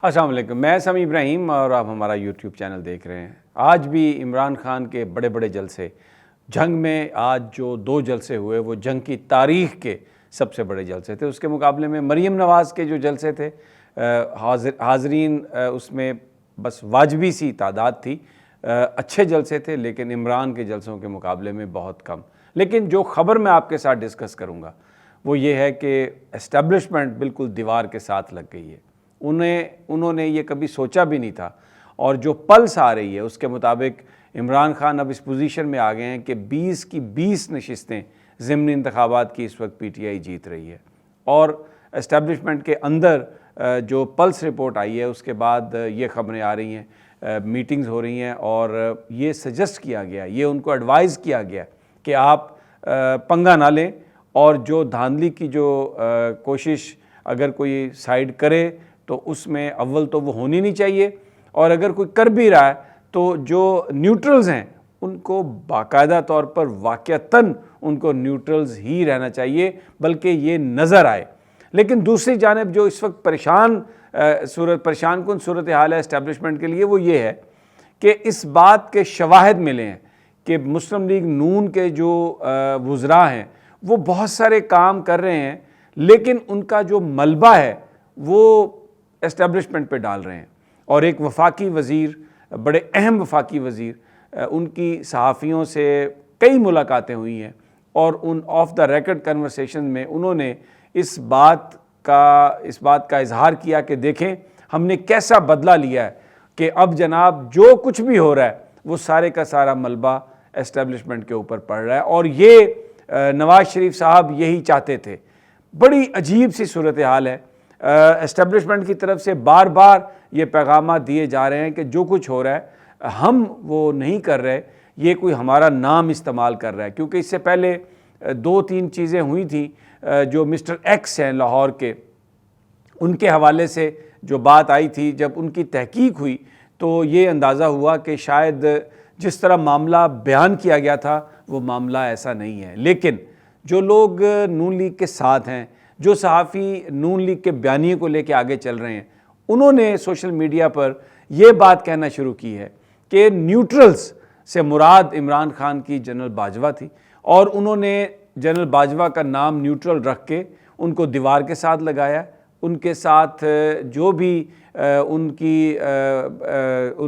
السلام علیکم، میں سمیع ابراہیم اور آپ ہمارا یوٹیوب چینل دیکھ رہے ہیں۔ آج بھی عمران خان کے بڑے بڑے جلسے، جنگ میں آج جو 2 جلسے ہوئے وہ جنگ کی تاریخ کے سب سے بڑے جلسے تھے۔ اس کے مقابلے میں مریم نواز کے جو جلسے تھے، حاضرین اس میں بس واجبی سی تعداد تھی، اچھے جلسے تھے، لیکن عمران کے جلسوں کے مقابلے میں بہت کم۔ لیکن جو خبر میں آپ کے ساتھ ڈسکس کروں گا وہ یہ ہے کہ اسٹیبلشمنٹ بالکل دیوار کے ساتھ لگ گئی ہے۔ انہوں نے یہ کبھی سوچا بھی نہیں تھا، اور جو پلس آ رہی ہے اس کے مطابق عمران خان اب اس پوزیشن میں آ گئے ہیں کہ 20 کی 20 نشستیں ضمنی انتخابات کی اس وقت پی ٹی آئی جیت رہی ہے۔ اور اسٹیبلشمنٹ کے اندر جو پلس رپورٹ آئی ہے اس کے بعد یہ خبریں آ رہی ہیں، میٹنگز ہو رہی ہیں، اور یہ سجسٹ کیا گیا، یہ ان کو ایڈوائز کیا گیا کہ آپ پنگا نہ لیں، اور جو دھاندلی کی جو کوشش اگر کوئی سائیڈ کرے تو اس میں اول تو وہ ہونی نہیں چاہیے، اور اگر کوئی کر بھی رہا ہے تو جو نیوٹرلز ہیں ان کو باقاعدہ طور پر واقعتاً ان کو نیوٹرلز ہی رہنا چاہیے، بلکہ یہ نظر آئے۔ لیکن دوسری جانب جو اس وقت پریشان کن صورتحال ہے اسٹیبلشمنٹ کے لیے وہ یہ ہے کہ اس بات کے شواہد ملے ہیں کہ مسلم لیگ نون کے جو وزراء ہیں وہ بہت سارے کام کر رہے ہیں، لیکن ان کا جو ملبہ ہے وہ اسٹیبلشمنٹ پہ ڈال رہے ہیں۔ اور ایک وفاقی وزیر، بڑے اہم وفاقی وزیر، ان کی صحافیوں سے کئی ملاقاتیں ہوئی ہیں، اور ان آف دا ریکرڈ کنورسیشن میں انہوں نے اس بات کا اظہار کیا کہ دیکھیں ہم نے کیسا بدلہ لیا ہے کہ اب جناب جو کچھ بھی ہو رہا ہے وہ سارے کا سارا ملبہ اسٹیبلشمنٹ کے اوپر پڑ رہا ہے، اور یہ نواز شریف صاحب یہی چاہتے تھے۔ بڑی عجیب سی صورتحال ہے۔ اسٹیبلشمنٹ کی طرف سے بار بار یہ پیغامات دیے جا رہے ہیں کہ جو کچھ ہو رہا ہے ہم وہ نہیں کر رہے، یہ کوئی ہمارا نام استعمال کر رہا ہے۔ کیونکہ اس سے پہلے 2-3 چیزیں ہوئی تھیں، جو مسٹر ایکس ہیں لاہور کے، ان کے حوالے سے جو بات آئی تھی، جب ان کی تحقیق ہوئی تو یہ اندازہ ہوا کہ شاید جس طرح معاملہ بیان کیا گیا تھا وہ معاملہ ایسا نہیں ہے۔ لیکن جو لوگ نون لیگ کے ساتھ ہیں، جو صحافی نون لیگ کے بیانیے کو لے کے آگے چل رہے ہیں، انہوں نے سوشل میڈیا پر یہ بات کہنا شروع کی ہے کہ نیوٹرلز سے مراد عمران خان کی جنرل باجوہ تھی، اور انہوں نے جنرل باجوہ کا نام نیوٹرل رکھ کے ان کو دیوار کے ساتھ لگایا۔ ان کے ساتھ جو بھی ان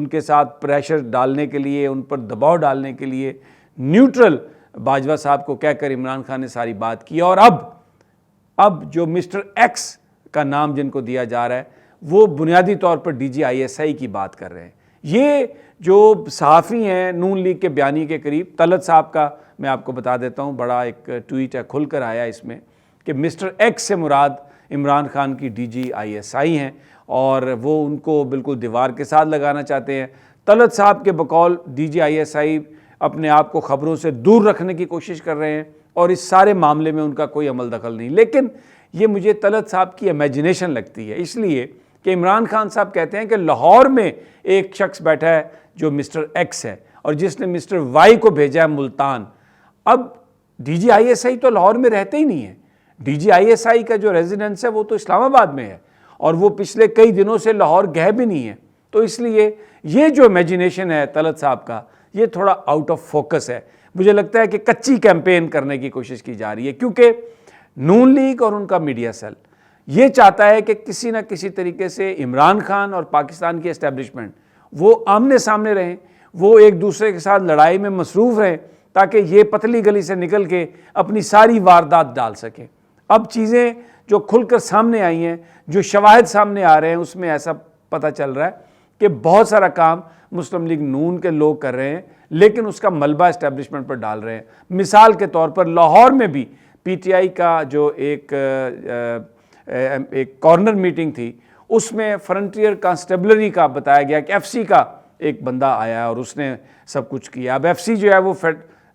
کے ساتھ پریشر ڈالنے کے لیے، ان پر دباؤ ڈالنے کے لیے نیوٹرل باجوہ صاحب کو کہہ کر عمران خان نے ساری بات کی۔ اور اب جو مسٹر ایکس کا نام جن کو دیا جا رہا ہے وہ بنیادی طور پر ڈی جی آئی ایس آئی کی بات کر رہے ہیں۔ یہ جو صحافی ہیں نون لیگ کے بیانی کے قریب، طلعت صاحب کا میں آپ کو بتا دیتا ہوں، بڑا ایک ٹویٹ ہے کھل کر آیا اس میں کہ مسٹر ایکس سے مراد عمران خان کی ڈی جی آئی ایس آئی ہیں، اور وہ ان کو بالکل دیوار کے ساتھ لگانا چاہتے ہیں۔ طلعت صاحب کے بقول ڈی جی آئی ایس آئی اپنے آپ کو خبروں سے دور رکھنے کی کوشش کر رہے ہیں، اور اس سارے معاملے میں ان کا کوئی عمل دخل نہیں۔ لیکن یہ مجھے طلعت صاحب کی امیجنیشن لگتی ہے، اس لیے کہ عمران خان صاحب کہتے ہیں کہ لاہور میں ایک شخص بیٹھا ہے جو مسٹر ایکس ہے، اور جس نے مسٹر وائی کو بھیجا ہے ملتان۔ اب ڈی جی آئی ایس آئی تو لاہور میں رہتے ہی نہیں ہے، ڈی جی آئی ایس آئی کا جو ریزیڈنس ہے وہ تو اسلام آباد میں ہے، اور وہ پچھلے کئی دنوں سے لاہور گئے بھی نہیں ہے۔ تو اس لیے یہ جو امیجنیشن ہے طلعت صاحب کا، یہ تھوڑا آؤٹ آف فوکس ہے۔ مجھے لگتا ہے کہ کچی کیمپین کرنے کی کوشش کی جا رہی ہے، کیونکہ نون لیگ اور ان کا میڈیا سیل یہ چاہتا ہے کہ کسی نہ کسی طریقے سے عمران خان اور پاکستان کی اسٹیبلشمنٹ وہ آمنے سامنے رہیں، وہ ایک دوسرے کے ساتھ لڑائی میں مصروف رہیں، تاکہ یہ پتلی گلی سے نکل کے اپنی ساری واردات ڈال سکیں۔ اب چیزیں جو کھل کر سامنے آئی ہیں، جو شواہد سامنے آ رہے ہیں، اس میں ایسا پتہ چل رہا ہے کہ بہت سارا کام مسلم لیگ نون کے لوگ کر رہے ہیں، لیکن اس کا ملبہ اسٹیبلشمنٹ پر ڈال رہے ہیں۔ مثال کے طور پر لاہور میں بھی پی ٹی آئی کا جو ایک کارنر میٹنگ تھی، اس میں فرنٹیئر کانسٹیبلری کا بتایا گیا کہ ایف سی کا ایک بندہ آیا اور اس نے سب کچھ کیا۔ اب ایف سی جو ہے وہ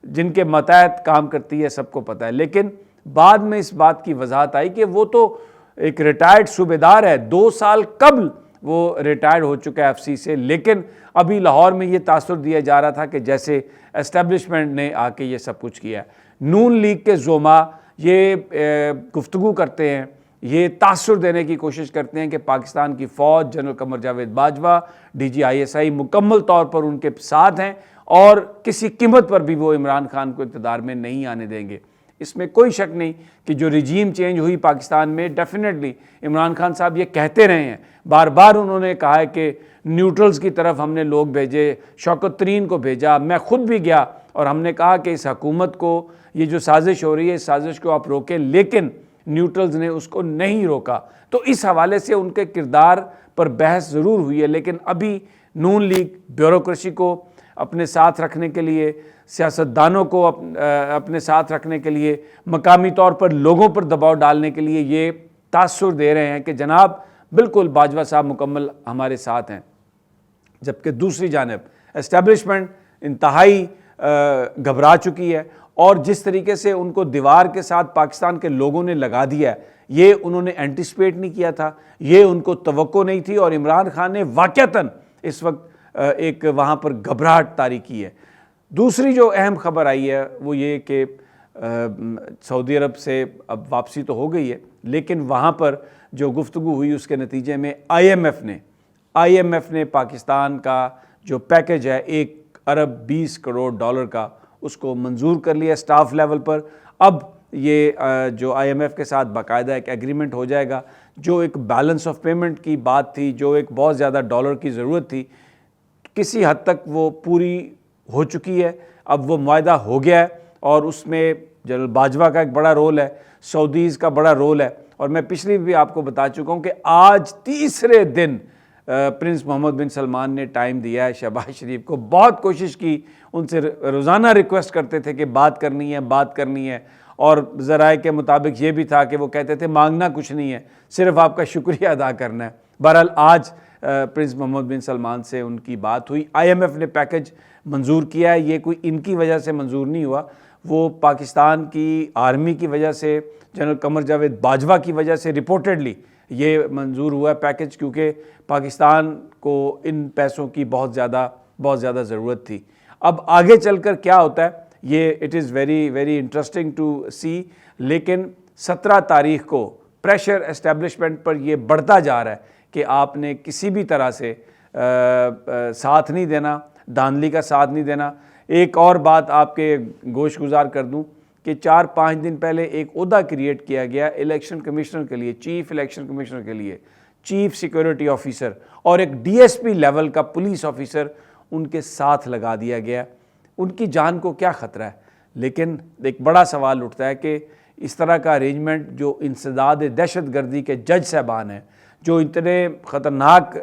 جن کے ماتحت کام کرتی ہے سب کو پتہ ہے، لیکن بعد میں اس بات کی وضاحت آئی کہ وہ تو ایک ریٹائرڈ صوبیدار ہے، 2 سال قبل وہ ریٹائرڈ ہو چکا ہے ایف سی سے، لیکن ابھی لاہور میں یہ تاثر دیا جا رہا تھا کہ جیسے اسٹیبلشمنٹ نے آ کے یہ سب کچھ کیا ہے۔ نون لیگ کے زعماء یہ گفتگو کرتے ہیں یہ تاثر دینے کی کوشش کرتے ہیں کہ پاکستان کی فوج، general Qamar Javed Bajwa, D G I S I مکمل طور پر ان کے ساتھ ہیں اور کسی قیمت پر بھی وہ عمران خان کو اقتدار میں نہیں آنے دیں گے۔ اس میں کوئی شک نہیں کہ جو رجیم چینج ہوئی پاکستان میں، ڈیفینیٹلی عمران خان صاحب یہ کہتے رہے ہیں، بار بار انہوں نے کہا ہے کہ نیوٹرلز کی طرف ہم نے لوگ بھیجے، شوکت ترین کو بھیجا، میں خود بھی گیا اور ہم نے کہا کہ اس حکومت کو یہ جو سازش ہو رہی ہے اس سازش کو آپ روکیں، لیکن نیوٹرلز نے اس کو نہیں روکا۔ تو اس حوالے سے ان کے کردار پر بحث ضرور ہوئی ہے، لیکن ابھی نون لیگ بیوروکریسی کو اپنے ساتھ رکھنے کے لیے، سیاستدانوں کو اپنے ساتھ رکھنے کے لیے، مقامی طور پر لوگوں پر دباؤ ڈالنے کے لیے یہ تاثر دے رہے ہیں کہ جناب بالکل باجوہ صاحب مکمل ہمارے ساتھ ہیں، جبکہ دوسری جانب اسٹیبلشمنٹ انتہائی گھبرا چکی ہے اور جس طریقے سے ان کو دیوار کے ساتھ پاکستان کے لوگوں نے لگا دیا ہے، یہ انہوں نے اینٹیسپیٹ نہیں کیا تھا، یہ ان کو توقع نہیں تھی، اور عمران خان نے واقعتاً اس وقت ایک وہاں پر گھبراہٹ طاری کی ہے۔ دوسری جو اہم خبر آئی ہے وہ یہ کہ سعودی عرب سے اب واپسی تو ہو گئی ہے، لیکن وہاں پر جو گفتگو ہوئی اس کے نتیجے میں آئی ایم ایف نے پاکستان کا جو پیکج ہے $1.20 کروڑ کا، اس کو منظور کر لیا سٹاف لیول پر۔ اب یہ جو آئی ایم ایف کے ساتھ باقاعدہ ایک ایگریمنٹ ہو جائے گا، جو ایک بیلنس آف پیمنٹ کی بات تھی، جو ایک بہت زیادہ ڈالر کی ضرورت تھی، کسی حد تک وہ پوری ہو چکی ہے، اب وہ معاہدہ ہو گیا ہے، اور اس میں جنرل باجوہ کا ایک بڑا رول ہے، سعودیز کا بڑا رول ہے، اور میں پچھلی بھی آپ کو بتا چکا ہوں کہ آج تیسرے دن پرنس محمد بن سلمان نے ٹائم دیا ہے شہباز شریف کو، بہت کوشش کی، ان سے روزانہ ریکویسٹ کرتے تھے کہ بات کرنی ہے، اور ذرائع کے مطابق یہ بھی تھا کہ وہ کہتے تھے مانگنا کچھ نہیں ہے، صرف آپ کا شکریہ ادا کرنا ہے۔ بہرحال آج پرنس محمد بن سلمان سے ان کی بات ہوئی، آئی ایم ایف نے پیکج منظور کیا ہے، یہ کوئی ان کی وجہ سے منظور نہیں ہوا، وہ پاکستان کی آرمی کی وجہ سے، جنرل قمر جاوید باجوہ کی وجہ سے رپورٹڈلی یہ منظور ہوا ہے پیکج، کیونکہ پاکستان کو ان پیسوں کی بہت زیادہ ضرورت تھی۔ اب آگے چل کر کیا ہوتا ہے یہ it is very interesting to see, لیکن 17 تاریخ کو پریشر اسٹیبلشمنٹ پر یہ بڑھتا جا رہا ہے کہ آپ نے کسی بھی طرح سے ساتھ نہیں دینا، دھاندلی کا ساتھ نہیں دینا۔ ایک اور بات آپ کے گوش گزار کر دوں کہ 4-5 دن پہلے ایک عہدہ کریٹ کیا گیا الیکشن کمشنر کے لیے، چیف الیکشن کمشنر کے لیے، چیف سیکیورٹی آفیسر، اور ایک ڈی ایس پی لیول کا پولیس آفیسر ان کے ساتھ لگا دیا گیا۔ ان کی جان کو کیا خطرہ ہے؟ لیکن ایک بڑا سوال اٹھتا ہے کہ اس طرح کا ارینجمنٹ جو انسداد دہشت گردی کے جج صاحبان ہیں، جو اتنے خطرناک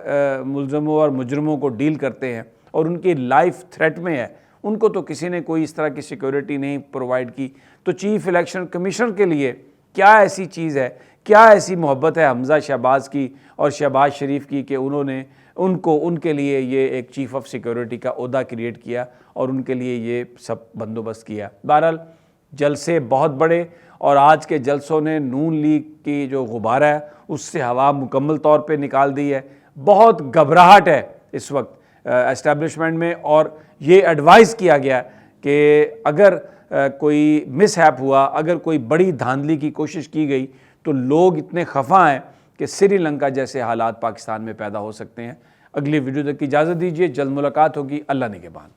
ملزموں اور مجرموں کو ڈیل کرتے ہیں اور ان کی لائف تھریٹ میں ہے، ان کو تو کسی نے کوئی اس طرح کی سیکیورٹی نہیں پرووائڈ کی، تو چیف الیکشن کمشنر کے لیے کیا ایسی چیز ہے، کیا ایسی محبت ہے حمزہ شہباز کی اور شہباز شریف کی کہ انہوں نے ان کے لیے یہ ایک چیف آف سیکیورٹی کا عہدہ کریٹ کیا اور ان کے لیے یہ سب بندوبست کیا۔ بہرحال جلسے بہت بڑے، اور آج کے جلسوں نے نون لیگ کی جو غبارہ ہے اس سے ہوا مکمل طور پہ نکال دی ہے۔ بہت گھبراہٹ ہے اس وقت اسٹیبلشمنٹ میں، اور یہ ایڈوائز کیا گیا کہ اگر کوئی مس ہیپ ہوا، اگر کوئی بڑی دھاندلی کی کوشش کی گئی تو لوگ اتنے خفا ہیں کہ سری لنکا جیسے حالات پاکستان میں پیدا ہو سکتے ہیں۔ اگلی ویڈیو تک کی اجازت دیجیے، جلد ملاقات ہوگی، اللہ نگہبان۔